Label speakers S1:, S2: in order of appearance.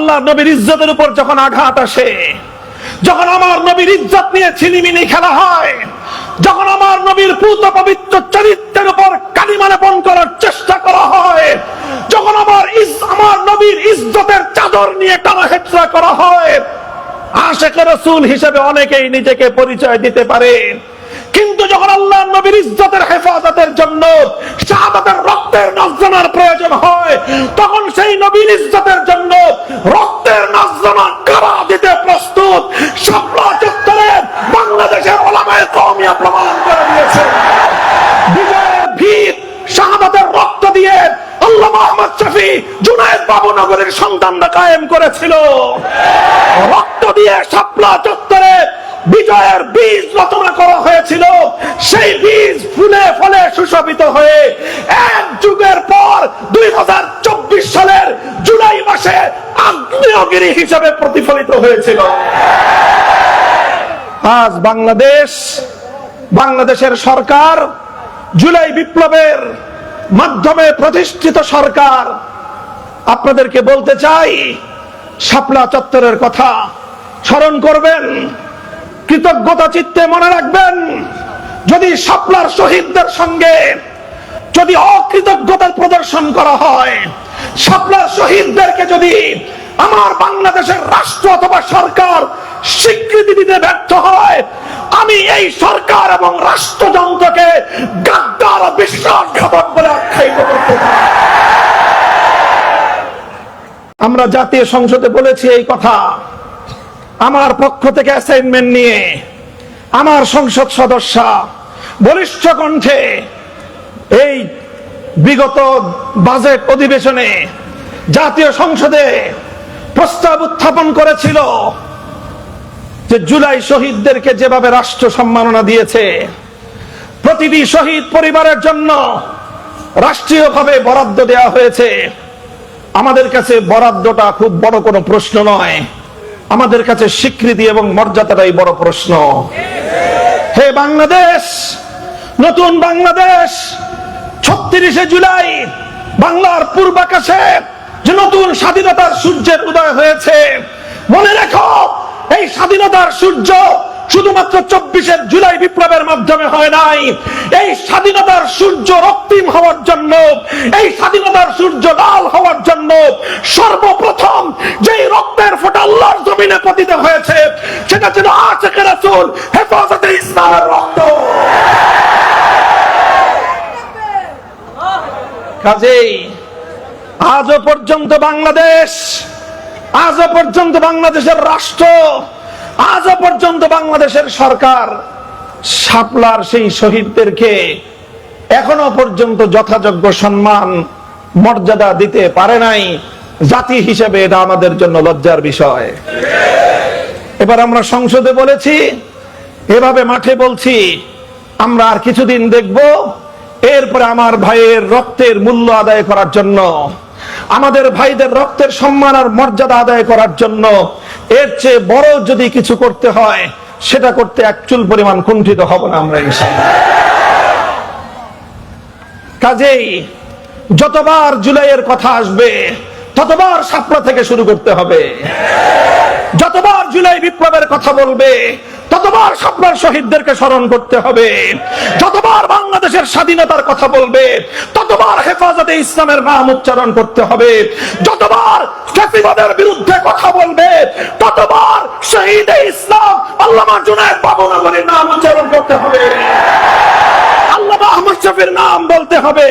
S1: আল্লাহ নবীর ইজ্জতের উপর যখন আঘাত আসে, যখন আমার নবীর ইজ্জত নিয়ে ছিনিমিনি খেলা হয়, যখন আমার নবীর পূত পবিত্র চরিত্রের উপর কালিমা লেপন করার চেষ্টা করা হয়, যখন আমার নবীর ইজ্জতের চাদর নিয়ে টানাহেচড়া করা হয়, আশিকে রাসূল হিসেবে অনেকেই নিজেকে পরিচয় দিতে পারে, কিন্তু যখন আল্লাহর নবীর ইজ্জতের হেফাজতের জন্য শাহাদাতের রক্তের নজরানার প্রয়োজন হয়, তখন সেই নবীর ইজ্জতের জন্য রক্তের নজরানা কারা দিতে প্রস্তুত শাপলা চত্বরে বাংলাদেশের উলামায়ে কওমিয়া প্রমাণ করে দিয়েছে। বিজয়ের ভিত শাহাদাতের রক্ত দিয়ে আল্লামা আহমদ শফী জুনায়েদ বাবুনগরের সন্তানরা কায়েম করেছিল। রক্ত দিয়ে শাপলা চত্বরে বিজয়ের বীজ রচনা করা হয়েছিল। সেই বীজ ফুলে ফলে সুশোভিত হয়ে এক যুগের পর 2024 সালের জুলাই মাসে আগ্নেয়গিরি হিসেবে প্রতিফলিত হয়েছিল। আজ বাংলাদেশের সরকার, জুলাই বিপ্লবের মাধ্যমে প্রতিষ্ঠিত সরকার, আপনাদেরকে বলতে চাই, শাপলা চত্বরের কথা স্মরণ করবেন, কৃতজ্ঞতা চিত্তে মনে রাখবেন। যদি শাপলার শহীদদের সঙ্গে যদি অকৃতজ্ঞতার প্রদর্শন করা হয়, শাপলার শহীদদেরকে যদি আমার বাংলাদেশের রাষ্ট্র অথবা সরকার স্বীকৃতি দিতে ব্যর্থ হয়, আমি এই সরকার এবং রাষ্ট্রযন্ত্রকে গাদ্দার ও বিশ্বাসঘাতক বলে আখ্যায়িত করতে চাই। আমরা জাতীয় সংসদে বলেছি এই কথা। আমার পক্ষ থেকে অ্যাসাইনমেন্ট নিয়ে আমার সংসদ সদস্য বলিষ্ঠ কণ্ঠে এই বিগত বাজেট অধিবেশনে জাতীয় সংসদে প্রস্তাব উত্থাপন করেছিল যে জুলাই শহীদদেরকে যেভাবে রাষ্ট্র সম্মাননা দিয়েছে, প্রতিটি শহীদ পরিবারের জন্য রাষ্ট্রীয়ভাবে বরাদ্দ দেওয়া হয়েছে। আমাদের কাছে বরাদ্দটা খুব বড় কোনো প্রশ্ন নয়, আমাদের কাছে স্বীকৃতি এবং মর্যাদাটাই বড় প্রশ্ন। হে বাংলাদেশ, নতুন বাংলাদেশ, 36শে জুলাই বাংলার পূর্বাকাশে যে নতুন স্বাধীনতার সূর্যের উদয় হয়েছে, মনে রেখো এই স্বাধীনতার সূর্য শুধুমাত্র 24শে জুলাই বিপ্লবের মাধ্যমে হয় নাই। এই স্বাধীনতার সূর্য রক্তিম হওয়ার জন্য, এই স্বাধীনতার সূর্য লাল হওয়ার জন্য সর্বপ্রথম যেই রক্তের ফোঁটা আল্লাহর জমিনে পতিত হয়েছে, সেটা ছিল আশিকে রাসূল হেফাজতে ইসলামের রক্ত। কাজেই আজও পর্যন্ত বাংলাদেশের রাষ্ট্র, আজও পর্যন্ত বাংলাদেশের সরকার শাপলার সেই শহীদদেরকে এখনো পর্যন্ত যথাযোগ্য সম্মান মর্যাদা দিতে পারে নাই। জাতি হিসেবে এটা আমাদের জন্য লজ্জার বিষয়। এবার আমরা সংসদে বলেছি, এভাবে মাঠে বলছি, আমরা আর কিছুদিন দেখব, এরপরে আমার ভাইয়ের রক্তের মূল্য আদায় করার জন্য, আমাদের ভাইদের রক্তের সম্মান আর মর্যাদা আদায় করার জন্য এর চেয়ে বড় যদি কিছু করতে হয়, সেটা করতে এক চুল পরিমাণ কুণ্ঠিত হব না আমরা ইনশাআল্লাহ। কাজেই যতবার জুলাইয়ের কথা আসবে, ততবার শাপলা থেকে শুরু করতে হবে। যতবার জুলাই বিপ্লবের কথা বলবে, ততবার শাপলার শহীদদেরকে স্মরণ করতে হবে। যতবার বাংলাদেশের স্বাধীনতার কথা বলবে, ততবার হেফাজতে ইসলামের নাম উচ্চারণ করতে হবে। যতবার ফ্যাসিবাদের বিরুদ্ধে কথা বলবে, ততবার শহীদে ইসলাম আল্লামা জুনায়েদ বাবুনগরের নাম উচ্চারণ করতে হবে, আল্লামা আহমদ শফীর নাম বলতে হবে।